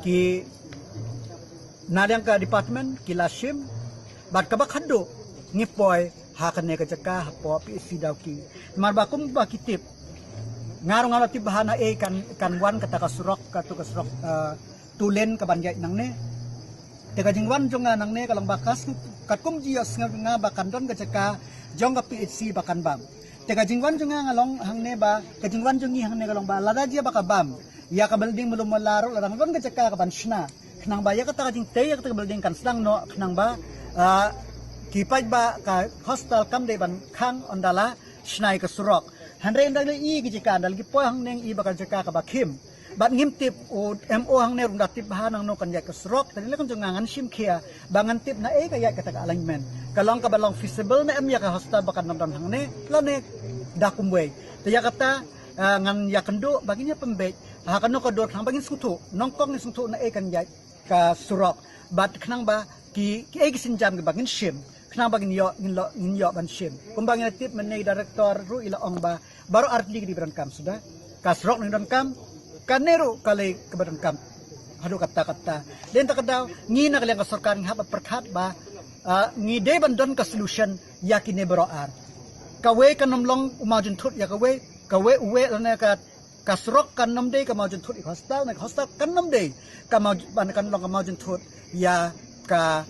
ki nadang ka department ki lashim bat ka bakhado ngipoy hakane ka jaka hapo PSC daw ki marbakum ba kitip ngaro ti bahana kan wan kata kasurok tulen ka banjay nang ne teka jingwan jonga nang ne kalang bakas katkum jios nga bakan don ka jaka jong ka PSC bakan bam teka jingwan jonga ngalong hang ne ba ka jingwan jongi hang ne kalong ba lada dia baka bam ya ka building belum malaro ladang don ka jaka ka banshna knang ba ya kata jing te ya kata building kan slang no knang ba kipaj ba ka hostel kam de ban khang ondala snai ka surok handre ndang i ki jika dal ki po hang neng i bakal jaka ka bakim bat ngimtip o mo hang ne runda tip bahanang no kan ya ka surok tadi kan jongangan sim kia bangan tip na ka ya kata ka alignment kalong ka balong feasible na ya ka hostel bakan nonton hang ne lane dakumwe ya kata ngan ya kendo baginya pembek hakano ka dot hang bagin sutu nongkong ni sutu na kan ya ka surok bat knang ba ki sinjam ke bagin shim knang bagin yo ban shim kumbang tip menai director ru ila ong ba baru arti di berangkam sudah kasrok ni berangkam kanero kali ke berangkam hadu kata dan tak daw ngi na kaliang sarkar ngha perkhat ba ngi de bandon ka solution yakine beroar kawe kanomlong umajun thut ya kawe uwe lana ka kasrok kan namde ka maujun thut hostel kan namde ka ban kan long ka maujun thut ya ka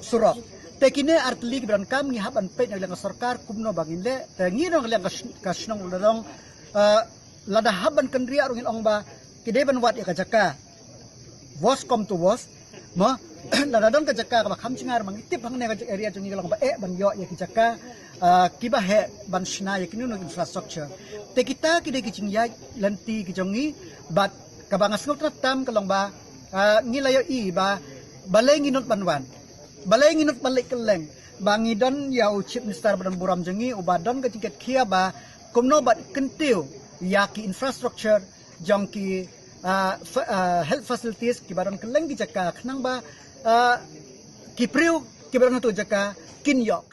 surok tekine artli berangkam ngi haban pe nang sarkar kumno bangile te ngi nang lang ka snong ladong lada haban kan ria rungin ong ba kide ban wat ya ka jaka was come to was mo lada don ka jaka ka kham chingar mang tip hang ne ka area jungi lang ba ban yo ya ki jaka kiba he ban shna ya kinu infrastructure te kita kide ki chingya lanti ki jongi bat ka bangas ngol tam ka long ba ngilayo i ba balay nginut banwan balay nginut balik keleng bangidon ya uchip nistar badan buram jengi ubadon ke tingkat kia ba kumno bat kentiu yaki infrastructure jongki health facilities ki badan keleng ki jaka khnang ba ki priu ki badan tu jaka kin yok